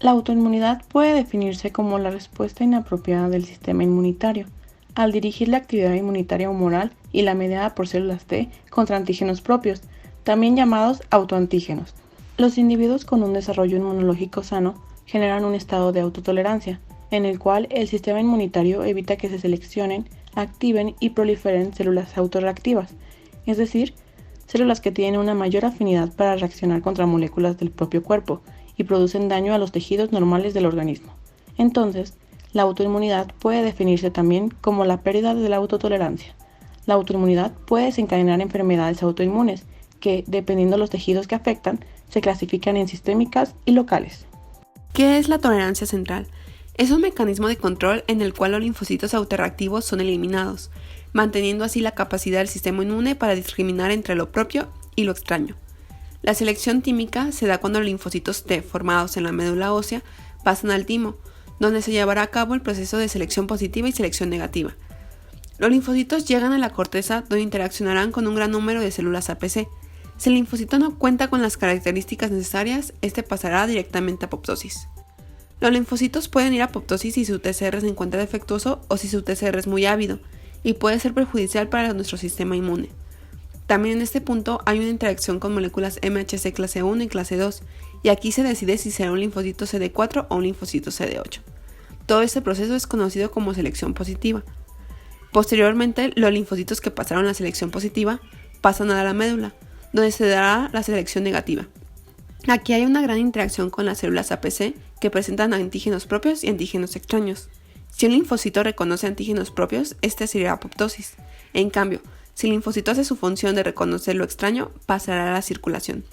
La autoinmunidad puede definirse como la respuesta inapropiada del sistema inmunitario al dirigir la actividad inmunitaria humoral y la mediada por células T contra antígenos propios, también llamados autoantígenos. Los individuos con un desarrollo inmunológico sano generan un estado de autotolerancia, en el cual el sistema inmunitario evita que se seleccionen, activen y proliferen células autorreactivas, es decir, células que tienen una mayor afinidad para reaccionar contra moléculas del propio cuerpo y producen daño a los tejidos normales del organismo. Entonces, la autoinmunidad puede definirse también como la pérdida de la autotolerancia. La autoinmunidad puede desencadenar enfermedades autoinmunes que, dependiendo de los tejidos que afectan, se clasifican en sistémicas y locales. ¿Qué es la tolerancia central? Es un mecanismo de control en el cual los linfocitos autorreactivos son eliminados, manteniendo así la capacidad del sistema inmune para discriminar entre lo propio y lo extraño. La selección tímica se da cuando los linfocitos T formados en la médula ósea pasan al timo, donde se llevará a cabo el proceso de selección positiva y selección negativa. Los linfocitos llegan a la corteza donde interaccionarán con un gran número de células APC. Si el linfocito no cuenta con las características necesarias, este pasará directamente a apoptosis. Los linfocitos pueden ir a apoptosis si su TCR se encuentra defectuoso o si su TCR es muy ávido, y puede ser perjudicial para nuestro sistema inmune. También en este punto hay una interacción con moléculas MHC clase 1 y clase 2, y aquí se decide si será un linfocito CD4 o un linfocito CD8. Todo este proceso es conocido como selección positiva. Posteriormente, los linfocitos que pasaron la selección positiva pasan a la médula, donde se dará la selección negativa. Aquí hay una gran interacción con las células APC que presentan antígenos propios y antígenos extraños. Si un linfocito reconoce antígenos propios, este será apoptosis. En cambio, si el linfocito hace su función de reconocer lo extraño, pasará a la circulación.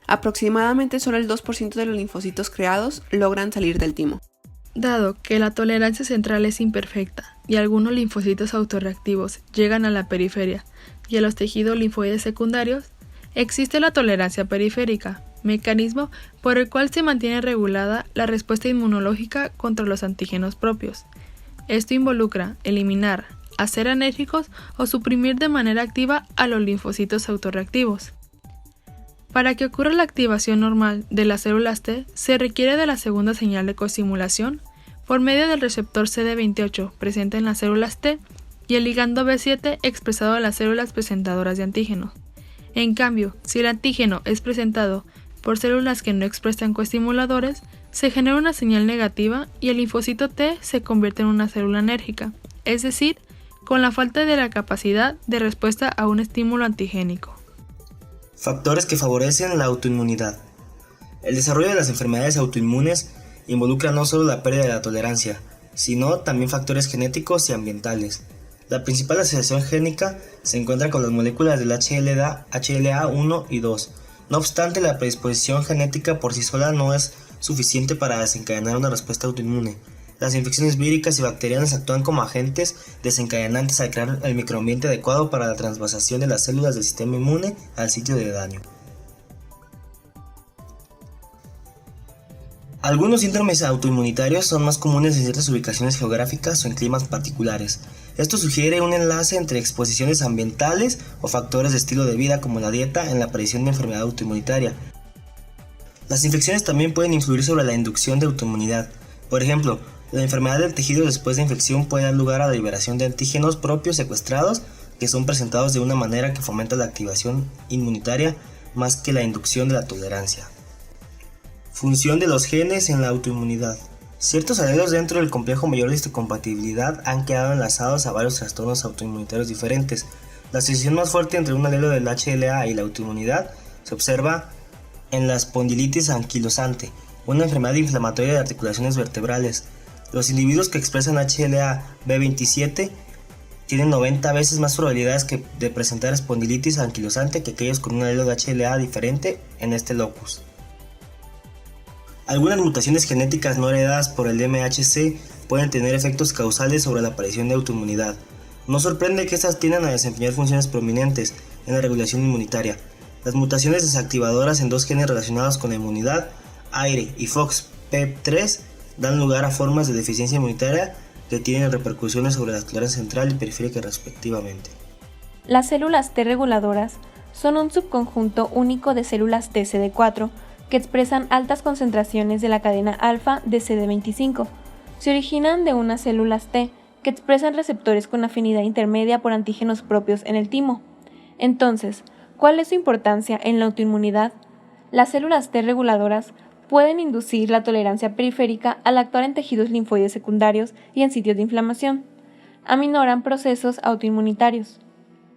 Aproximadamente solo el 2% de los linfocitos creados logran salir del timo. Dado que la tolerancia central es imperfecta y algunos linfocitos autorreactivos llegan a la periferia y a los tejidos linfoides secundarios, existe la tolerancia periférica, mecanismo por el cual se mantiene regulada la respuesta inmunológica contra los antígenos propios. Esto involucra eliminar, hacer anérgicos o suprimir de manera activa a los linfocitos autorreactivos. Para que ocurra la activación normal de las células T, se requiere de la segunda señal de coestimulación por medio del receptor CD28 presente en las células T y el ligando B7 expresado en las células presentadoras de antígeno. En cambio, si el antígeno es presentado por células que no expresan coestimuladores, se genera una señal negativa y el linfocito T se convierte en una célula enérgica, es decir, con la falta de la capacidad de respuesta a un estímulo antigénico. Factores que favorecen la autoinmunidad. El desarrollo de las enfermedades autoinmunes involucra no solo la pérdida de la tolerancia, sino también factores genéticos y ambientales. La principal asociación génica se encuentra con las moléculas del HLA1 y 2. No obstante, la predisposición genética por sí sola no es suficiente para desencadenar una respuesta autoinmune. Las infecciones víricas y bacterianas actúan como agentes desencadenantes al crear el microambiente adecuado para la transvasación de las células del sistema inmune al sitio de daño. Algunos síndromes autoinmunitarios son más comunes en ciertas ubicaciones geográficas o en climas particulares. Esto sugiere un enlace entre exposiciones ambientales o factores de estilo de vida como la dieta en la aparición de enfermedad autoinmunitaria. Las infecciones también pueden influir sobre la inducción de autoinmunidad. Por ejemplo, la enfermedad del tejido después de infección puede dar lugar a la liberación de antígenos propios secuestrados que son presentados de una manera que fomenta la activación inmunitaria más que la inducción de la tolerancia. Función de los genes en la autoinmunidad. Ciertos alelos dentro del complejo mayor de histocompatibilidad han quedado enlazados a varios trastornos autoinmunitarios diferentes. La asociación más fuerte entre un alelo del HLA y la autoinmunidad se observa en la espondilitis anquilosante, una enfermedad inflamatoria de articulaciones vertebrales. Los individuos que expresan HLA-B27 tienen 90 veces más probabilidades de presentar espondilitis anquilosante que aquellos con un alelo de HLA diferente en este locus. Algunas mutaciones genéticas no heredadas por el MHC pueden tener efectos causales sobre la aparición de autoinmunidad. No sorprende que estas tiendan a desempeñar funciones prominentes en la regulación inmunitaria. Las mutaciones desactivadoras en dos genes relacionados con la inmunidad, AIRE y FOXP3, dan lugar a formas de deficiencia inmunitaria que tienen repercusiones sobre la tolerancia central y periférica respectivamente. Las células T reguladoras son un subconjunto único de células TCD4 que expresan altas concentraciones de la cadena alfa de CD25. Se originan de unas células T que expresan receptores con afinidad intermedia por antígenos propios en el timo. Entonces, ¿cuál es su importancia en la autoinmunidad? Las células T reguladoras pueden inducir la tolerancia periférica al actuar en tejidos linfoides secundarios y en sitios de inflamación. Aminoran procesos autoinmunitarios.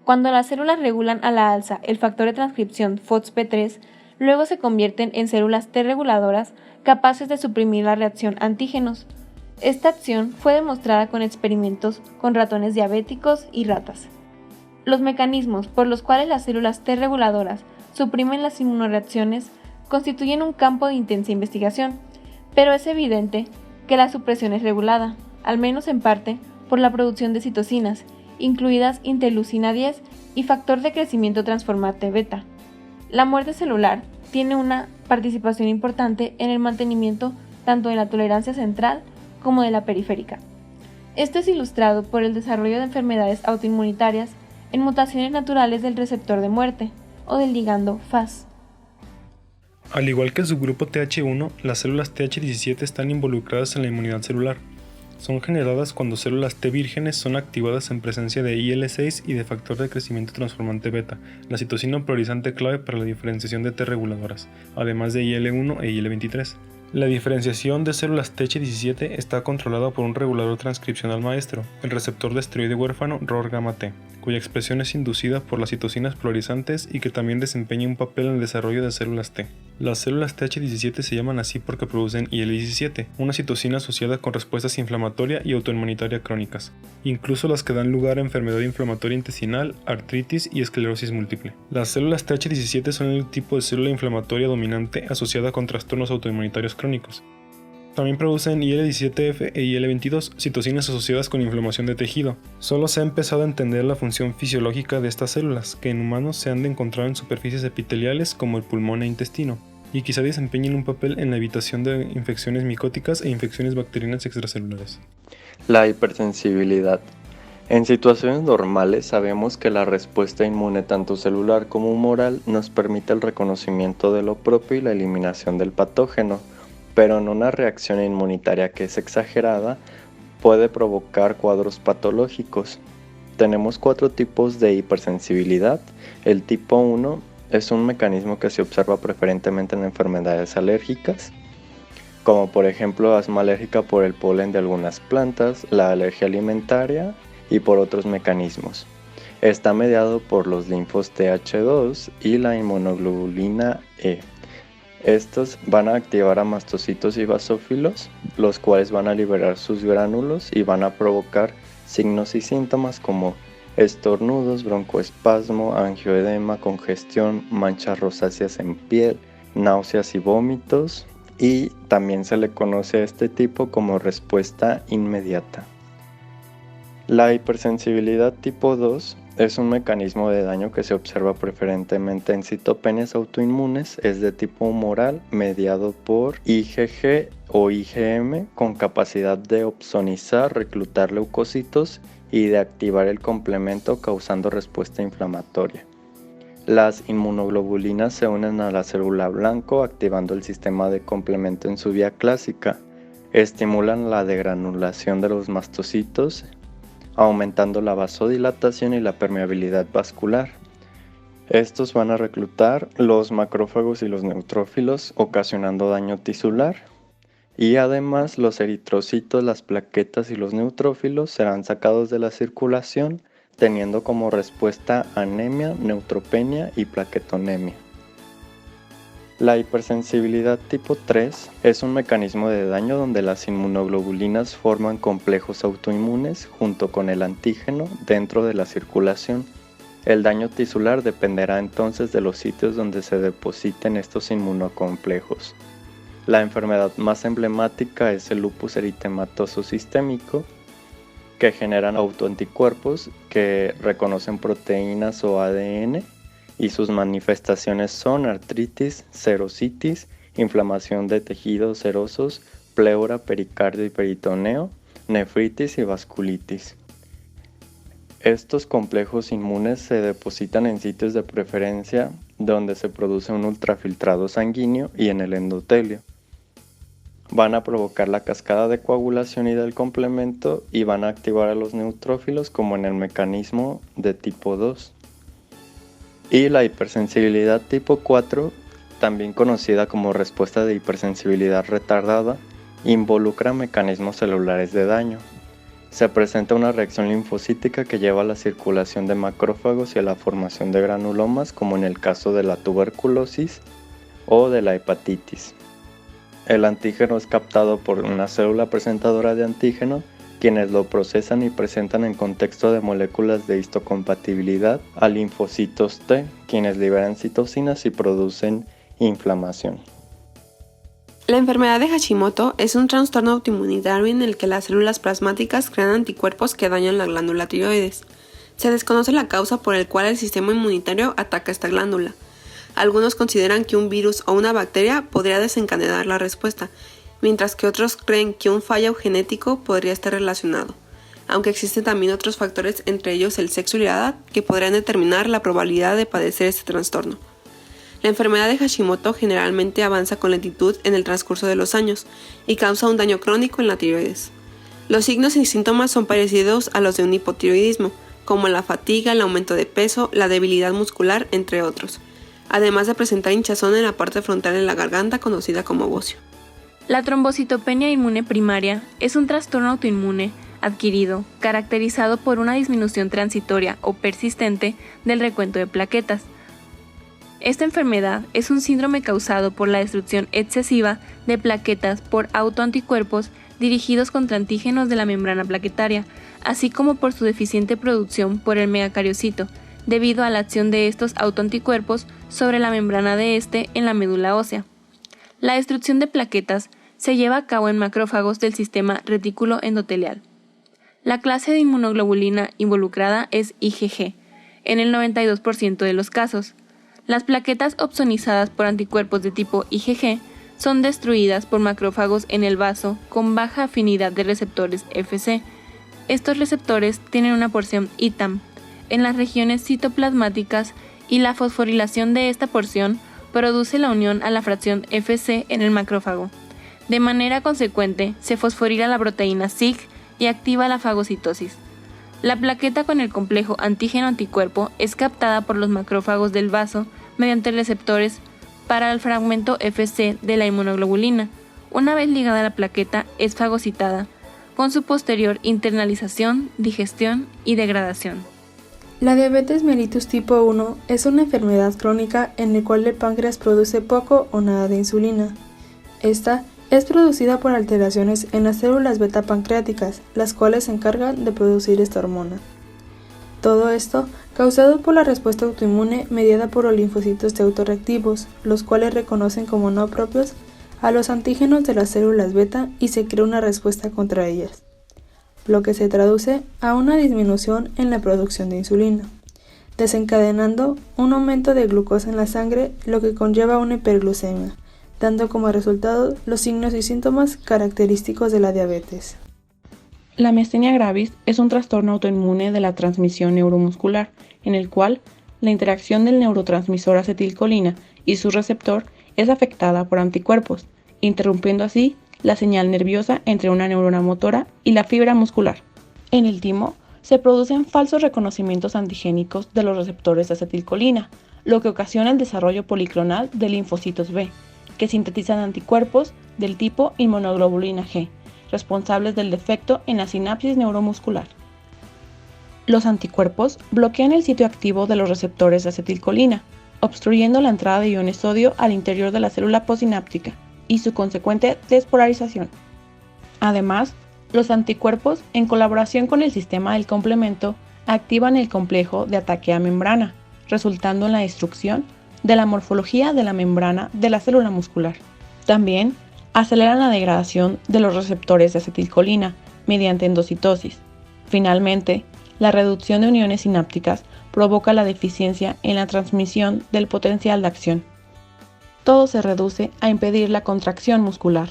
Cuando las células regulan a la alza el factor de transcripción FOXP3, luego se convierten en células T reguladoras capaces de suprimir la reacción antígenos. Esta acción fue demostrada con experimentos con ratones diabéticos y ratas. Los mecanismos por los cuales las células T reguladoras suprimen las inmunoreacciones constituyen un campo de intensa investigación, pero es evidente que la supresión es regulada, al menos en parte, por la producción de citocinas, incluidas interleucina 10 y factor de crecimiento transformante beta. La muerte celular tiene una participación importante en el mantenimiento tanto de la tolerancia central como de la periférica. Esto es ilustrado por el desarrollo de enfermedades autoinmunitarias en mutaciones naturales del receptor de muerte o del ligando Fas. Al igual que el subgrupo Th1, las células Th17 están involucradas en la inmunidad celular. Son generadas cuando células T vírgenes son activadas en presencia de IL-6 y de factor de crecimiento transformante beta, la citocina priorizante clave para la diferenciación de T reguladoras, además de IL-1 e IL-23. La diferenciación de células Th17 está controlada por un regulador transcripcional maestro, el receptor de esteroide huérfano ROR-gamma-T, cuya expresión es inducida por las citocinas polarizantes y que también desempeña un papel en el desarrollo de células T. Las células Th17 se llaman así porque producen IL-17, una citocina asociada con respuestas inflamatoria y autoinmunitaria crónicas, incluso las que dan lugar a enfermedad inflamatoria intestinal, artritis y esclerosis múltiple. Las células Th17 son el tipo de célula inflamatoria dominante asociada con trastornos autoinmunitarios crónicos. También producen IL-17F e IL-22, citocinas asociadas con inflamación de tejido. Solo se ha empezado a entender la función fisiológica de estas células, que en humanos se han de encontrar en superficies epiteliales como el pulmón e intestino, y quizá desempeñen un papel en la evitación de infecciones micóticas e infecciones bacterianas extracelulares. La hipersensibilidad. En situaciones normales sabemos que la respuesta inmune tanto celular como humoral nos permite el reconocimiento de lo propio y la eliminación del patógeno, pero en una reacción inmunitaria que es exagerada puede provocar cuadros patológicos. Tenemos 4 tipos de hipersensibilidad. El tipo 1 es un mecanismo que se observa preferentemente en enfermedades alérgicas, como por ejemplo asma alérgica por el polen de algunas plantas, la alergia alimentaria y por otros mecanismos. Está mediado por los linfos Th2 y la inmunoglobulina E. Estos van a activar a mastocitos y basófilos, los cuales van a liberar sus gránulos y van a provocar signos y síntomas como estornudos, broncoespasmo, angioedema, congestión, manchas rosáceas en piel, náuseas y vómitos, y también se le conoce a este tipo como respuesta inmediata. La hipersensibilidad tipo 2 es un mecanismo de daño que se observa preferentemente en citopenias autoinmunes, es de tipo humoral, mediado por IgG o IgM, con capacidad de opsonizar, reclutar leucocitos y de activar el complemento causando respuesta inflamatoria. Las inmunoglobulinas se unen a la célula blanco activando el sistema de complemento en su vía clásica, estimulan la degranulación de los mastocitos, aumentando la vasodilatación y la permeabilidad vascular. Estos van a reclutar los macrófagos y los neutrófilos, ocasionando daño tisular. Y además los eritrocitos, las plaquetas y los neutrófilos serán sacados de la circulación, teniendo como respuesta anemia, neutropenia y plaquetonemia. La hipersensibilidad tipo 3 es un mecanismo de daño donde las inmunoglobulinas forman complejos autoinmunes junto con el antígeno dentro de la circulación. El daño tisular dependerá entonces de los sitios donde se depositen estos inmunocomplejos. La enfermedad más emblemática es el lupus eritematoso sistémico, que generan autoanticuerpos que reconocen proteínas o ADN, y sus manifestaciones son artritis, serositis, inflamación de tejidos serosos, pleura, pericardio y peritoneo, nefritis y vasculitis. Estos complejos inmunes se depositan en sitios de preferencia donde se produce un ultrafiltrado sanguíneo y en el endotelio. Van a provocar la cascada de coagulación y del complemento y van a activar a los neutrófilos como en el mecanismo de tipo 2. Y la hipersensibilidad tipo 4, también conocida como respuesta de hipersensibilidad retardada, involucra mecanismos celulares de daño. Se presenta una reacción linfocítica que lleva a la circulación de macrófagos y a la formación de granulomas, como en el caso de la tuberculosis o de la hepatitis. El antígeno es captado por una célula presentadora de antígeno, quienes lo procesan y presentan en contexto de moléculas de histocompatibilidad a linfocitos T, quienes liberan citocinas y producen inflamación. La enfermedad de Hashimoto es un trastorno autoinmunitario en el que las células plasmáticas crean anticuerpos que dañan la glándula tiroides. Se desconoce la causa por el cual el sistema inmunitario ataca esta glándula. Algunos consideran que un virus o una bacteria podría desencadenar la respuesta, mientras que otros creen que un fallo genético podría estar relacionado, aunque existen también otros factores, entre ellos el sexo y la edad, que podrían determinar la probabilidad de padecer este trastorno. La enfermedad de Hashimoto generalmente avanza con lentitud en el transcurso de los años y causa un daño crónico en la tiroides. Los signos y síntomas son parecidos a los de un hipotiroidismo, como la fatiga, el aumento de peso, la debilidad muscular, entre otros, además de presentar hinchazón en la parte frontal de la garganta conocida como bocio. La trombocitopenia inmune primaria es un trastorno autoinmune adquirido, caracterizado por una disminución transitoria o persistente del recuento de plaquetas. Esta enfermedad es un síndrome causado por la destrucción excesiva de plaquetas por autoanticuerpos dirigidos contra antígenos de la membrana plaquetaria, así como por su deficiente producción por el megacariocito, debido a la acción de estos autoanticuerpos sobre la membrana de este en la médula ósea. La destrucción de plaquetas se lleva a cabo en macrófagos del sistema retículo endotelial. La clase de inmunoglobulina involucrada es IgG, en el 92% de los casos. Las plaquetas opsonizadas por anticuerpos de tipo IgG son destruidas por macrófagos en el vaso con baja afinidad de receptores Fc. Estos receptores tienen una porción ITAM en las regiones citoplasmáticas y la fosforilación de esta porción produce la unión a la fracción Fc en el macrófago. De manera consecuente, se fosforila la proteína Sig y activa la fagocitosis. La plaqueta con el complejo antígeno-anticuerpo es captada por los macrófagos del vaso mediante receptores para el fragmento Fc de la inmunoglobulina. Una vez ligada a la plaqueta, es fagocitada, con su posterior internalización, digestión y degradación. La diabetes mellitus tipo 1 es una enfermedad crónica en la cual el páncreas produce poco o nada de insulina. Esta es producida por alteraciones en las células beta pancreáticas, las cuales se encargan de producir esta hormona. Todo esto causado por la respuesta autoinmune mediada por los linfocitos T autorreactivos, los cuales reconocen como no propios a los antígenos de las células beta y se crea una respuesta contra ellas, lo que se traduce a una disminución en la producción de insulina, desencadenando un aumento de glucosa en la sangre, lo que conlleva una hiperglucemia, dando como resultado los signos y síntomas característicos de la diabetes. La miastenia gravis es un trastorno autoinmune de la transmisión neuromuscular, en el cual la interacción del neurotransmisor acetilcolina y su receptor es afectada por anticuerpos, interrumpiendo así la señal nerviosa entre una neurona motora y la fibra muscular. En el timo se producen falsos reconocimientos antigénicos de los receptores de acetilcolina, lo que ocasiona el desarrollo policlonal de linfocitos B, que sintetizan anticuerpos del tipo inmunoglobulina G, responsables del defecto en la sinapsis neuromuscular. Los anticuerpos bloquean el sitio activo de los receptores de acetilcolina, obstruyendo la entrada de iones sodio al interior de la célula postsináptica y su consecuente despolarización. Además, los anticuerpos, en colaboración con el sistema del complemento, activan el complejo de ataque a membrana, resultando en la destrucción de la morfología de la membrana de la célula muscular. También aceleran la degradación de los receptores de acetilcolina mediante endocitosis. Finalmente, la reducción de uniones sinápticas provoca la deficiencia en la transmisión del potencial de acción. Todo se reduce a impedir la contracción muscular.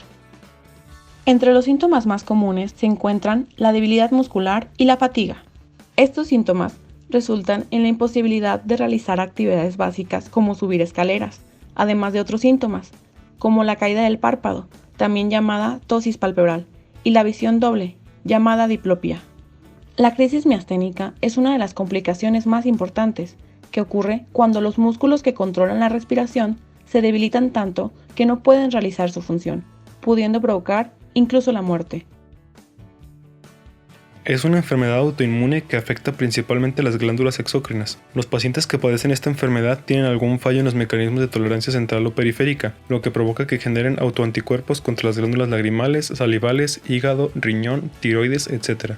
Entre los síntomas más comunes se encuentran la debilidad muscular y la fatiga. Estos síntomas resultan en la imposibilidad de realizar actividades básicas como subir escaleras, además de otros síntomas, como la caída del párpado, también llamada ptosis palpebral, y la visión doble, llamada diplopía. La crisis miasténica es una de las complicaciones más importantes, que ocurre cuando los músculos que controlan la respiración se debilitan tanto que no pueden realizar su función, pudiendo provocar incluso la muerte. Es una enfermedad autoinmune que afecta principalmente las glándulas exócrinas. Los pacientes que padecen esta enfermedad tienen algún fallo en los mecanismos de tolerancia central o periférica, lo que provoca que generen autoanticuerpos contra las glándulas lagrimales, salivales, hígado, riñón, tiroides, etc.,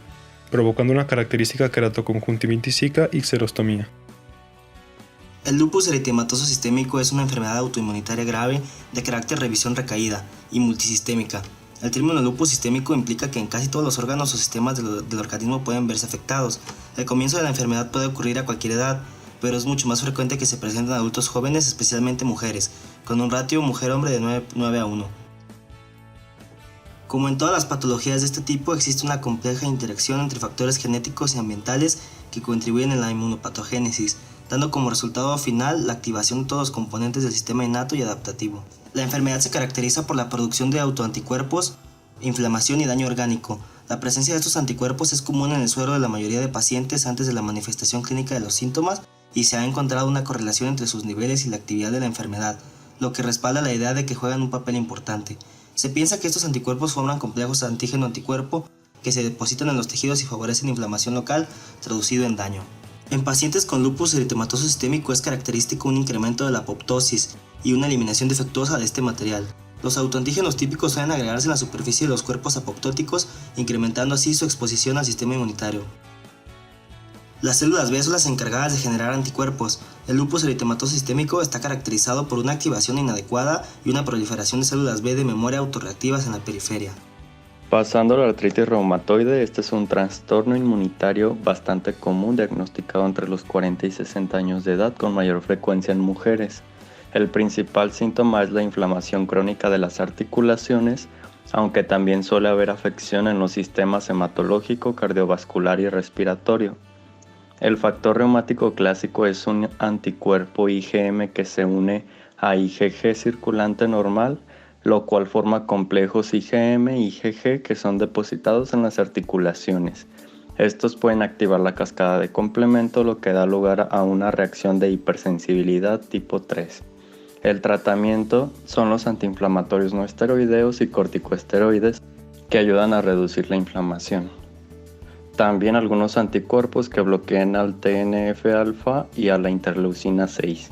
provocando una característica queratoconjuntivitis zika y xerostomía. El lupus eritematoso sistémico es una enfermedad autoinmunitaria grave de carácter revisión recaída y multisistémica. El término lupus sistémico implica que en casi todos los órganos o sistemas del organismo pueden verse afectados. El comienzo de la enfermedad puede ocurrir a cualquier edad, pero es mucho más frecuente que se presenten en adultos jóvenes, especialmente mujeres, con un ratio mujer-hombre de 9 a 1. Como en todas las patologías de este tipo, existe una compleja interacción entre factores genéticos y ambientales que contribuyen en la inmunopatogénesis, dando como resultado final la activación de todos los componentes del sistema innato y adaptativo. La enfermedad se caracteriza por la producción de autoanticuerpos, inflamación y daño orgánico. La presencia de estos anticuerpos es común en el suero de la mayoría de pacientes antes de la manifestación clínica de los síntomas y se ha encontrado una correlación entre sus niveles y la actividad de la enfermedad, lo que respalda la idea de que juegan un papel importante. Se piensa que estos anticuerpos forman complejos antígeno-anticuerpo que se depositan en los tejidos y favorecen inflamación local, traducido en daño. En pacientes con lupus eritematoso sistémico es característico un incremento de la apoptosis y una eliminación defectuosa de este material. Los autoantígenos típicos suelen agregarse en la superficie de los cuerpos apoptóticos, incrementando así su exposición al sistema inmunitario. Las células B son las encargadas de generar anticuerpos. El lupus eritematoso sistémico está caracterizado por una activación inadecuada y una proliferación de células B de memoria autorreactivas en la periferia. Pasando a la artritis reumatoide, este es un trastorno inmunitario bastante común diagnosticado entre los 40 y 60 años de edad con mayor frecuencia en mujeres. El principal síntoma es la inflamación crónica de las articulaciones, aunque también suele haber afección en los sistemas hematológico, cardiovascular y respiratorio. El factor reumático clásico es un anticuerpo IgM que se une a IgG circulante normal, lo cual forma complejos IgM y IgG que son depositados en las articulaciones. Estos pueden activar la cascada de complemento, lo que da lugar a una reacción de hipersensibilidad tipo 3. El tratamiento son los antiinflamatorios no esteroideos y corticosteroides que ayudan a reducir la inflamación. También algunos anticuerpos que bloquean al TNF-alfa y a la interleucina 6.